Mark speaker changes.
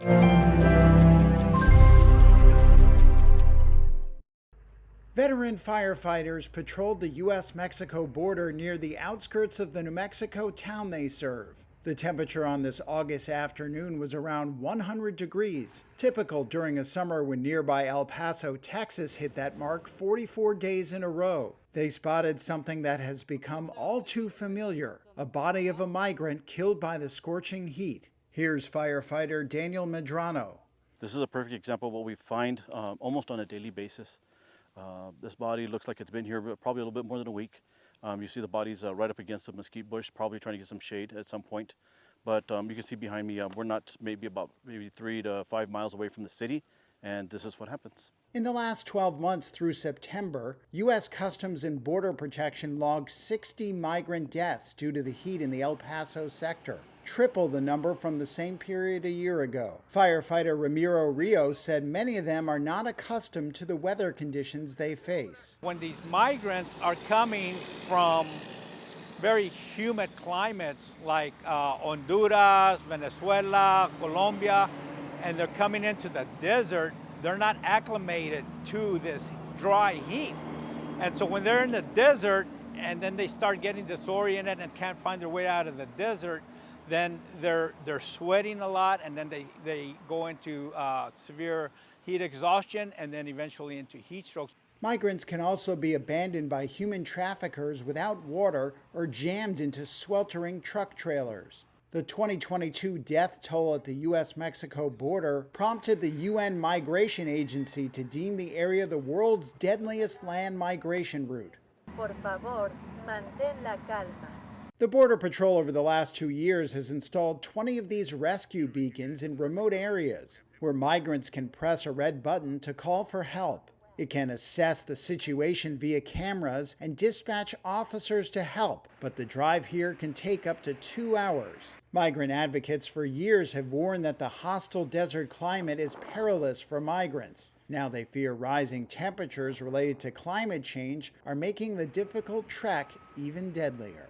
Speaker 1: Veteran firefighters patrolled the U.S.-Mexico border near the outskirts of the New Mexico town they serve. The temperature on this August afternoon was around 100 degrees, typical during a summer when nearby El Paso, Texas hit that mark 44 days in a row. They spotted something that has become all too familiar, a body of a migrant killed by the scorching heat. Here's firefighter Daniel Medrano.
Speaker 2: This is a perfect example of what we find almost on a daily basis. This body looks like it's been here probably a little bit more than a week. You see the body's right up against a mesquite bush, probably trying to get some shade at some point. But you can see behind me, we're not maybe 3 to 5 miles away from the city, and this is what happens.
Speaker 1: In the last 12 months through September, U.S. Customs and Border Protection logged 60 migrant deaths due to the heat in the El Paso sector, triple the number from the same period a year ago. Firefighter Ramiro Rios said many of them are not accustomed to the weather conditions they face.
Speaker 3: When these migrants are coming from very humid climates like Honduras, Venezuela, Colombia, and they're coming into the desert, they're not acclimated to this dry heat. And so when they're in the desert and then they start getting disoriented and can't find their way out of the desert, then they're sweating a lot, and then they go into severe heat exhaustion and then eventually into heat strokes.
Speaker 1: Migrants can also be abandoned by human traffickers without water or jammed into sweltering truck trailers. The 2022 death toll at the U.S.-Mexico border prompted the UN Migration Agency to deem the area the world's deadliest land migration route.
Speaker 4: Por favor, mantén la calma.
Speaker 1: The Border Patrol over the last 2 years has installed 20 of these rescue beacons in remote areas where migrants can press a red button to call for help. It can assess the situation via cameras and dispatch officers to help, but the drive here can take up to 2 hours. Migrant advocates for years have warned that the hostile desert climate is perilous for migrants. Now they fear rising temperatures related to climate change are making the difficult trek even deadlier.